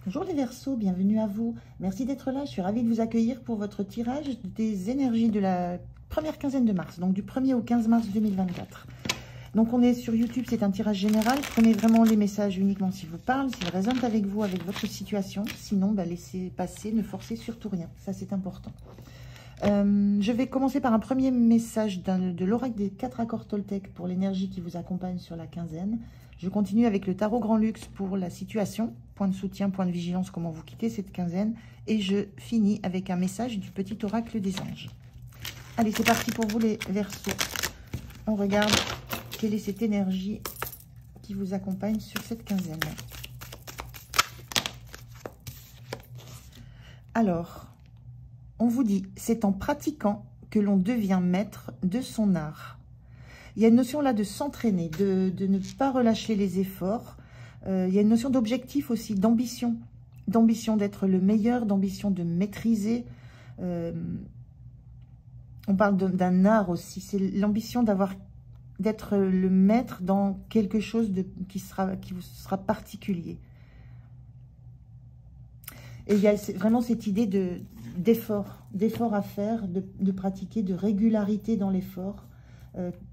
Bonjour les Verseaux, bienvenue à vous. Merci d'être là, je suis ravie de vous accueillir pour votre tirage des énergies de la première quinzaine de mars, donc du 1er au 15 mars 2024. Donc on est sur YouTube, c'est un tirage général. Prenez vraiment les messages uniquement s'ils vous parlent, s'ils résonnent avec vous, avec votre situation. Sinon, laissez passer, ne forcez surtout rien, ça c'est important. Je vais commencer par un premier message de l'oracle des 4 accords Toltec pour l'énergie qui vous accompagne sur la quinzaine. Je continue avec le tarot Grand Luxe pour la situation, point de soutien, point de vigilance, comment vous quittez cette quinzaine. Et je finis avec un message du petit oracle des anges. Allez, c'est parti pour vous les Verseaux. On regarde quelle est cette énergie qui vous accompagne sur cette quinzaine. Alors, on vous dit, c'est en pratiquant que l'on devient maître de son art. Il y a une notion là de s'entraîner, de ne pas relâcher les efforts. Il y a une notion d'objectif aussi, d'ambition d'être le meilleur, d'ambition de maîtriser. On parle d'un art aussi, c'est l'ambition d'être le maître dans quelque chose qui vous sera particulier. Et il y a vraiment cette idée d'effort à faire, de pratiquer, de régularité dans l'effort.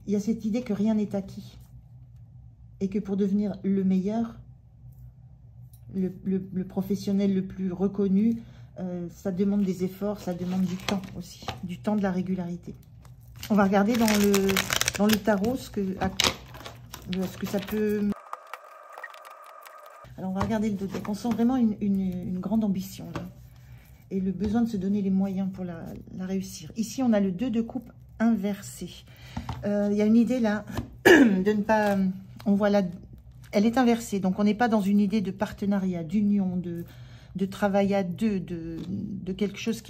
Il y a cette idée que rien n'est acquis. Et que pour devenir le meilleur, le professionnel le plus reconnu, ça demande des efforts, ça demande du temps aussi. Du temps, de la régularité. On va regarder dans le tarot ce que ça peut... Alors on va regarder le dos. On sent vraiment une grande ambition là. Et le besoin de se donner les moyens pour la réussir. Ici, on a le 2 de coupe inversé. Il y a une idée là de ne pas... On voit là, elle est inversée. Donc, on n'est pas dans une idée de partenariat, d'union, de travail à deux, de quelque chose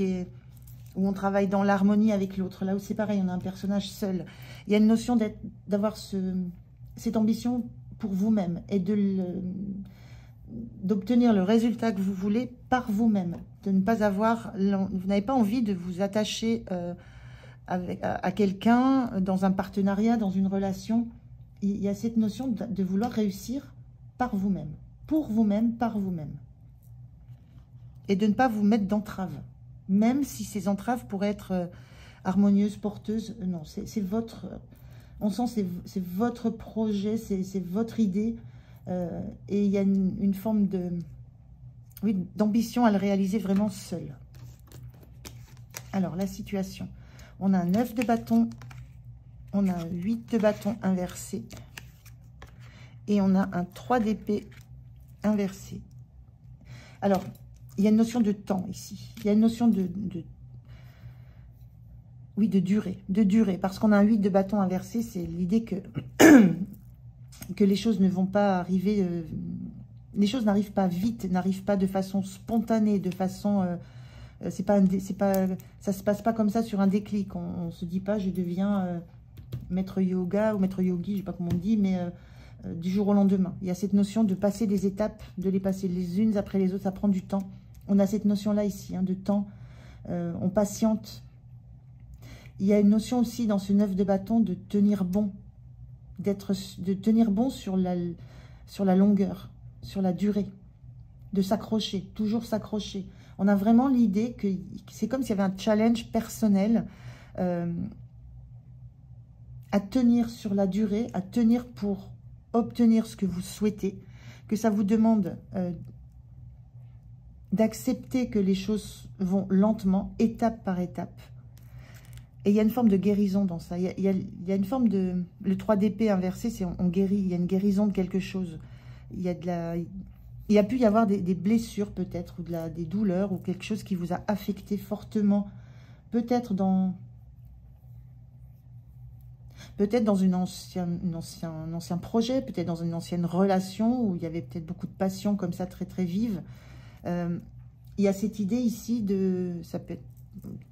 où on travaille dans l'harmonie avec l'autre. Là où c'est pareil, on a un personnage seul. Il y a une notion d'avoir cette ambition pour vous-même et d'obtenir le résultat que vous voulez par vous-même. De ne pas avoir... Vous n'avez pas envie de vous attacher à quelqu'un dans un partenariat, dans une relation. Il y a cette notion de vouloir réussir par vous-même. Pour vous-même, par vous-même. Et de ne pas vous mettre d'entraves. Même si ces entraves pourraient être harmonieuses, porteuses. Non, c'est votre... On sent c'est votre projet, c'est votre idée. Et il y a une forme d'ambition à le réaliser vraiment seul. Alors, la situation. On a un 9 de bâton, on a un 8 de bâton inversé. Et on a un 3 d'épée inversé. Alors, il y a une notion de temps ici. Il y a une notion de durée. Parce qu'on a un 8 de bâton inversé, c'est l'idée que les choses ne vont pas arriver, les choses n'arrivent pas vite, n'arrivent pas de façon spontanée, de façon, ça se passe pas comme ça sur un déclic. On se dit pas, je deviens maître yoga ou maître yogi, je sais pas comment on dit, mais du jour au lendemain. Il y a cette notion de passer des étapes, de les passer les unes après les autres, ça prend du temps. On a cette notion-là ici, de temps, on patiente. Il y a une notion aussi dans ce 9 de bâton de tenir bon. De tenir bon sur la longueur, sur la durée, de s'accrocher, toujours s'accrocher. On a vraiment l'idée que c'est comme s'il y avait un challenge personnel à tenir sur la durée, à tenir pour obtenir ce que vous souhaitez, que ça vous demande d'accepter que les choses vont lentement, étape par étape. Et il y a une forme de guérison dans ça. Il y a une forme de... Le 3 d'épée inversé, c'est on guérit. Il y a une guérison de quelque chose. Il y a pu y avoir des blessures peut-être, ou des douleurs, ou quelque chose qui vous a affecté fortement. Peut-être dans un ancien projet, peut-être dans une ancienne relation, où il y avait peut-être beaucoup de passion comme ça, très très vive. Il y a cette idée ici de... Ça peut être,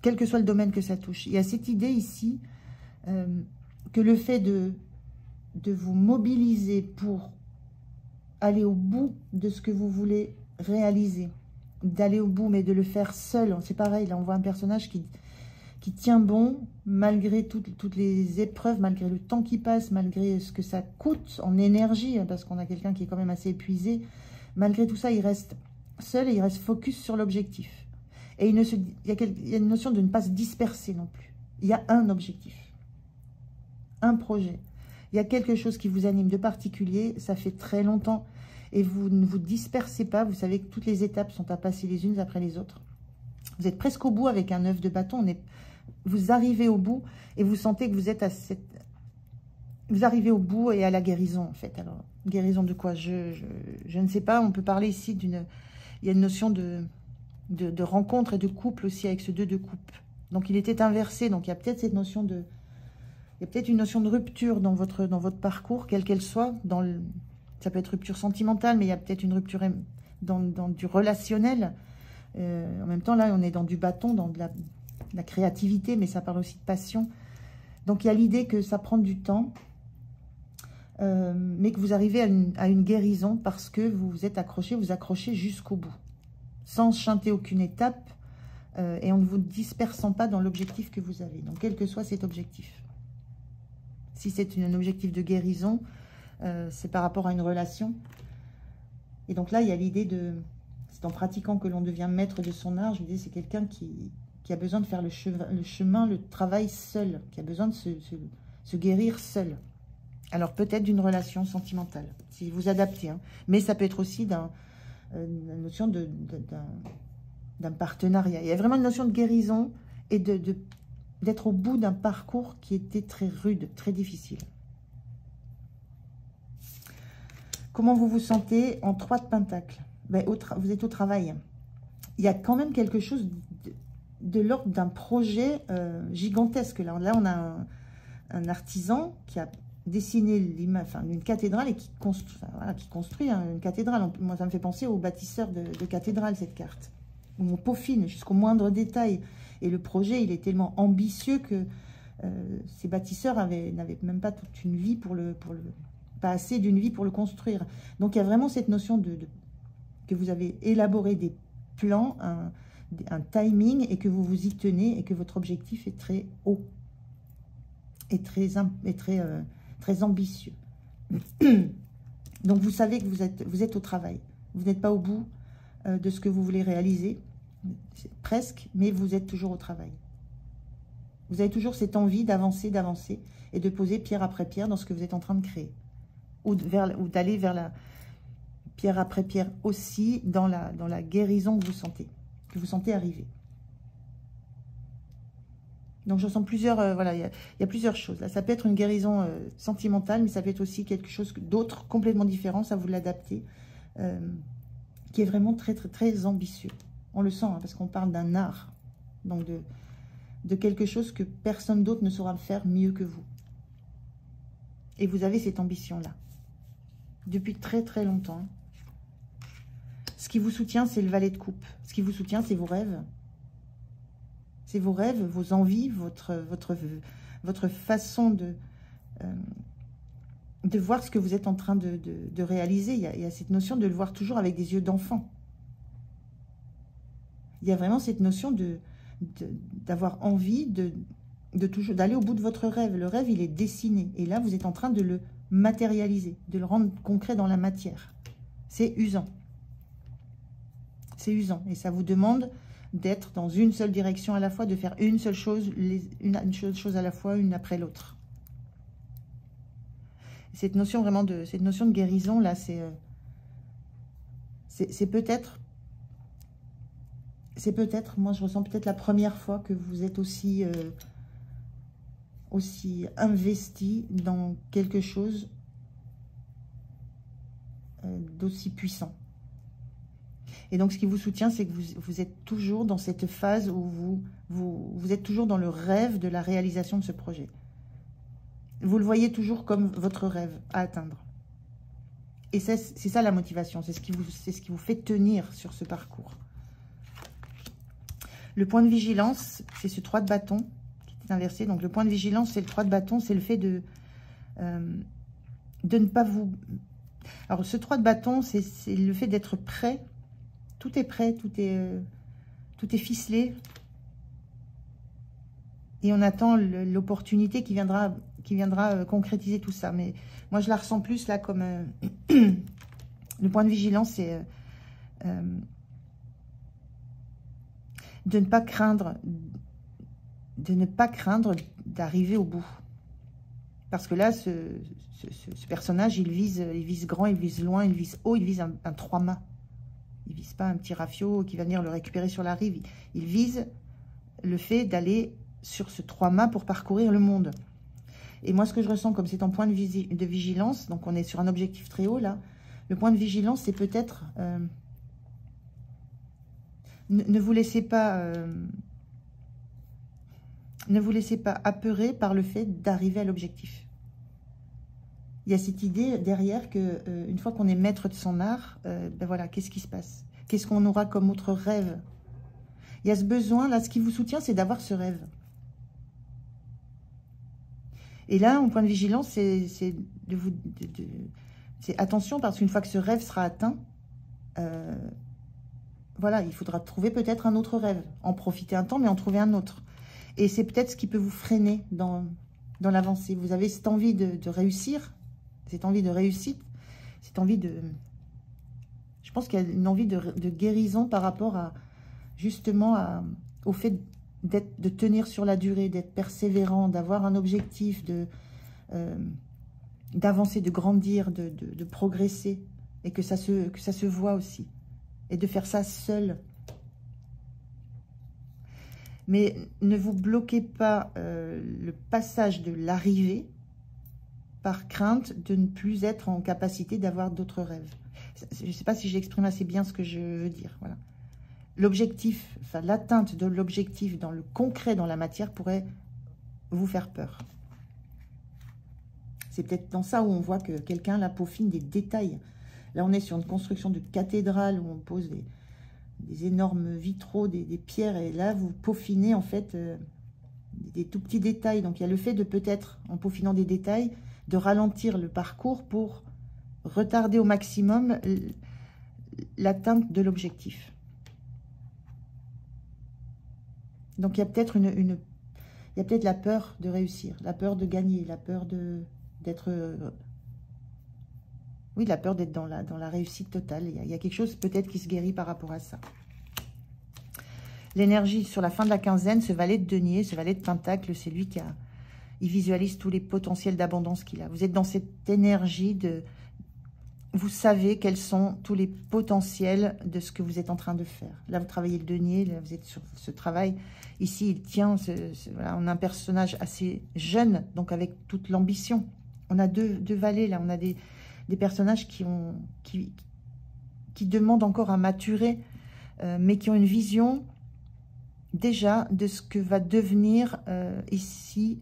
quel que soit le domaine que ça touche. Il y a cette idée ici que le fait de vous mobiliser pour aller au bout de ce que vous voulez réaliser, d'aller au bout, mais de le faire seul. C'est pareil, là on voit un personnage qui tient bon, malgré toutes les épreuves, malgré le temps qui passe, malgré ce que ça coûte en énergie, parce qu'on a quelqu'un qui est quand même assez épuisé. Malgré tout ça, il reste seul et il reste focus sur l'objectif. Et il y a une notion de ne pas se disperser non plus. Il y a un objectif, un projet. Il y a quelque chose qui vous anime de particulier, ça fait très longtemps. Et vous ne vous dispersez pas, vous savez que toutes les étapes sont à passer les unes après les autres. Vous êtes presque au bout avec un 9 de bâton. Vous arrivez au bout et vous sentez que vous êtes à cette... Vous arrivez au bout et à la guérison, en fait. Alors, guérison de quoi? Je ne sais pas. On peut parler ici d'une... Il y a une notion de rencontre et de couple aussi avec ce 2 de coupe. Donc, il était inversé. Donc, il y a peut-être cette notion de... Il y a peut-être une notion de rupture dans votre parcours, quelle qu'elle soit. Ça peut être rupture sentimentale, mais il y a peut-être une rupture dans du relationnel. En même temps, là, on est dans du bâton, dans de la créativité, mais ça parle aussi de passion. Donc, il y a l'idée que ça prend du temps, mais que vous arrivez à une guérison parce que vous vous êtes accroché, vous accrochez jusqu'au bout, sans chanter aucune étape et en ne vous dispersant pas dans l'objectif que vous avez. Donc, quel que soit cet objectif. Si c'est un objectif de guérison, c'est par rapport à une relation. Et donc là, il y a l'idée de... C'est en pratiquant que l'on devient maître de son art. Je vous dis, c'est quelqu'un qui a besoin de faire le chemin, le travail seul, qui a besoin de se guérir seul. Alors peut-être d'une relation sentimentale, si vous adaptez. Hein. Mais ça peut être aussi la notion d'un partenariat. Il y a vraiment une notion de guérison et d'être au bout d'un parcours qui était très rude, très difficile. Comment vous vous sentez en 3 de pentacles? Ben, vous êtes au travail. Il y a quand même quelque chose de l'ordre d'un projet gigantesque. Là, on a un artisan qui a dessiné une cathédrale et qui construit une cathédrale. Moi, ça me fait penser aux bâtisseurs de cathédrales, cette carte. Où on peaufine jusqu'au moindre détail. Et le projet, il est tellement ambitieux que ces bâtisseurs n'avaient même pas toute une vie pas assez d'une vie pour le construire. Donc, il y a vraiment cette notion que vous avez élaboré des plans, un timing, et que vous vous y tenez, et que votre objectif est très haut, et très ambitieux. Donc, vous savez que vous êtes au travail. Vous n'êtes pas au bout de ce que vous voulez réaliser, presque, mais vous êtes toujours au travail. Vous avez toujours cette envie d'avancer, et de poser pierre après pierre dans ce que vous êtes en train de créer. Ou d'aller vers la pierre après pierre aussi dans la guérison que vous sentez arriver. Donc, je sens plusieurs... voilà, il y a plusieurs choses. Là, ça peut être une guérison sentimentale, mais ça peut être aussi quelque chose d'autre, complètement différent, ça vous l'adaptez, qui est vraiment très, très, très ambitieux. On le sent, hein, parce qu'on parle d'un art, donc de quelque chose que personne d'autre ne saura faire mieux que vous. Et vous avez cette ambition-là, depuis très, très longtemps. Ce qui vous soutient, c'est le valet de coupe. Ce qui vous soutient, c'est vos rêves. C'est vos rêves, vos envies, votre façon de voir ce que vous êtes en train de réaliser. Il y a cette notion de le voir toujours avec des yeux d'enfant. Il y a vraiment cette notion d'avoir envie d'aller au bout de votre rêve. Le rêve, il est dessiné. Et là, vous êtes en train de le matérialiser, de le rendre concret dans la matière. C'est usant. C'est usant. Et ça vous demande d'être dans une seule direction à la fois, de faire une seule chose, une chose à la fois, une après l'autre. Cette notion vraiment cette notion de guérison, là, c'est peut-être, moi je ressens peut-être la première fois que vous êtes aussi investi dans quelque chose d'aussi puissant. Et donc, ce qui vous soutient, c'est que vous êtes toujours dans cette phase où vous êtes toujours dans le rêve de la réalisation de ce projet. Vous le voyez toujours comme votre rêve à atteindre. Et c'est ça la motivation, c'est ce qui vous fait tenir sur ce parcours. Le point de vigilance, c'est ce 3 de bâton qui est inversé. Donc, le point de vigilance, c'est le 3 de bâton, c'est le fait de ne pas vous... Alors, ce 3 de bâton, c'est le fait d'être prêt. Tout est prêt, tout est ficelé. Et on attend l'opportunité qui viendra concrétiser tout ça. Mais moi, je la ressens plus là comme... le point de vigilance, c'est de ne pas craindre d'arriver au bout. Parce que là, ce personnage, il vise grand, il vise loin, il vise haut, il vise un 3-mâts. Il vise pas un petit rafio qui va venir le récupérer sur la rive. Il vise le fait d'aller sur ce 3-mâts pour parcourir le monde. Et moi, ce que je ressens, comme c'est en point de vigilance, donc on est sur un objectif très haut, là, le point de vigilance, c'est peut-être... ne vous laissez pas... ne vous laissez pas apeurer par le fait d'arriver à l'objectif. Il y a cette idée derrière que une fois qu'on est maître de son art, ben voilà, qu'est-ce qui se passe? Qu'est-ce qu'on aura comme autre rêve? Il y a ce besoin, là, ce qui vous soutient, c'est d'avoir ce rêve. Et là, en point de vigilance, c'est attention, parce qu'une fois que ce rêve sera atteint, voilà, il faudra trouver peut-être un autre rêve. En profiter un temps, mais en trouver un autre. Et c'est peut-être ce qui peut vous freiner dans l'avancée. Vous avez cette envie de réussir, cette envie de réussite, cette envie de... Je pense qu'il y a une envie de guérison par rapport à, justement, au fait de tenir sur la durée, d'être persévérant, d'avoir un objectif, d'avancer, de grandir, de progresser, et que ça se voit aussi. Et de faire ça seul. Mais ne vous bloquez pas le passage de l'arrivée par crainte de ne plus être en capacité d'avoir d'autres rêves. Je ne sais pas si j'exprime assez bien ce que je veux dire. Voilà. L'objectif, enfin l'atteinte de l'objectif dans le concret, dans la matière, pourrait vous faire peur. C'est peut-être dans ça où on voit que quelqu'un là peaufine des détails. Là, on est sur une construction de cathédrale où on pose des énormes vitraux, des pierres, et là, vous peaufinez en fait des tout petits détails. Donc, il y a le fait de peut-être, en peaufinant des détails, de ralentir le parcours pour retarder au maximum l'atteinte de l'objectif. Donc, il y a peut-être il y a peut-être la peur de réussir, la peur de gagner, la peur d'être... oui, la peur d'être dans la réussite totale. Il y a quelque chose peut-être qui se guérit par rapport à ça. L'énergie sur la fin de la quinzaine, ce valet de denier, ce valet de pentacle, c'est lui qui il visualise tous les potentiels d'abondance qu'il a. Vous êtes dans cette énergie de... Vous savez quels sont tous les potentiels de ce que vous êtes en train de faire. Là, vous travaillez le denier, là, vous êtes sur ce travail. Ici, il tient... voilà, on a un personnage assez jeune, donc avec toute l'ambition. On a deux valets, là. On a des personnages qui demandent encore à maturer, mais qui ont une vision déjà de ce que va devenir ici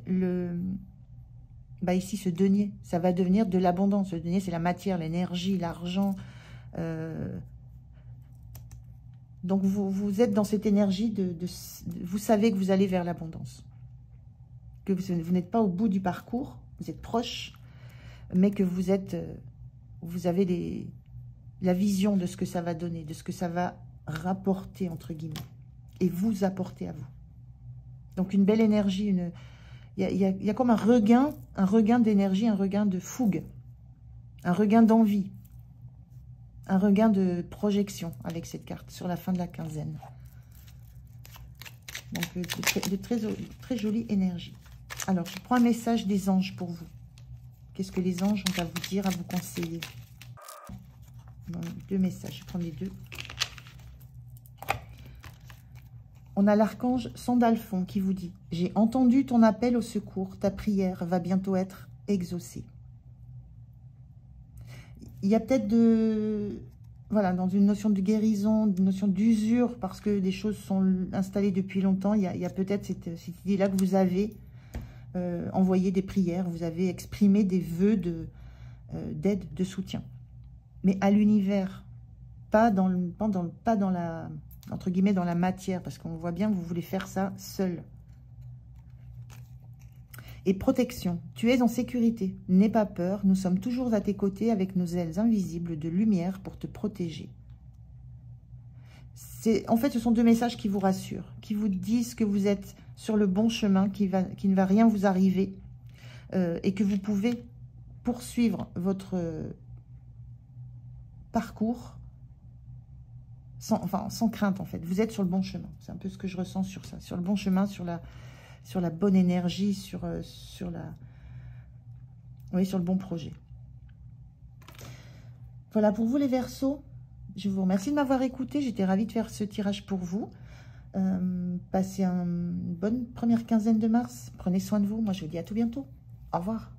ici ce denier. Ça va devenir de l'abondance. Le denier, c'est la matière, l'énergie, l'argent. Donc vous êtes dans cette énergie vous savez que vous allez vers l'abondance, que vous n'êtes pas au bout du parcours, vous êtes proche, mais que vous avez la vision de ce que ça va donner, de ce que ça va rapporter, entre guillemets, et vous apporter à vous. Donc une belle énergie, il y a comme un regain d'énergie, un regain de fougue, un regain d'envie, un regain de projection avec cette carte sur la fin de la quinzaine. Donc de très jolie énergie. Alors je prends un message des anges pour vous. Qu'est-ce que les anges ont à vous dire, à vous conseiller? Bon, 2 messages, je prends les 2. On a l'archange Sandalphon qui vous dit « J'ai entendu ton appel au secours, ta prière va bientôt être exaucée. » Il y a peut-être voilà, dans une notion de guérison, une notion d'usure, parce que des choses sont installées depuis longtemps, il y a peut-être cette idée-là que vous avez envoyé des prières, vous avez exprimé des vœux d'aide, de soutien. Mais à l'univers, pas dans la... entre guillemets, dans la matière, parce qu'on voit bien que vous voulez faire ça seul. Et protection, tu es en sécurité, n'aie pas peur, nous sommes toujours à tes côtés avec nos ailes invisibles de lumière pour te protéger. En fait, ce sont 2 messages qui vous rassurent, qui vous disent que vous êtes sur le bon chemin, qu'il ne va rien vous arriver, et que vous pouvez poursuivre votre parcours sans crainte en fait. Vous êtes sur le bon chemin. C'est un peu ce que je ressens sur ça. Sur le bon chemin, sur la bonne énergie, sur le bon projet. Voilà pour vous les Verseaux. Je vous remercie de m'avoir écouté. J'étais ravie de faire ce tirage pour vous. Passez une bonne première quinzaine de mars. Prenez soin de vous. Moi, je vous dis à tout bientôt. Au revoir.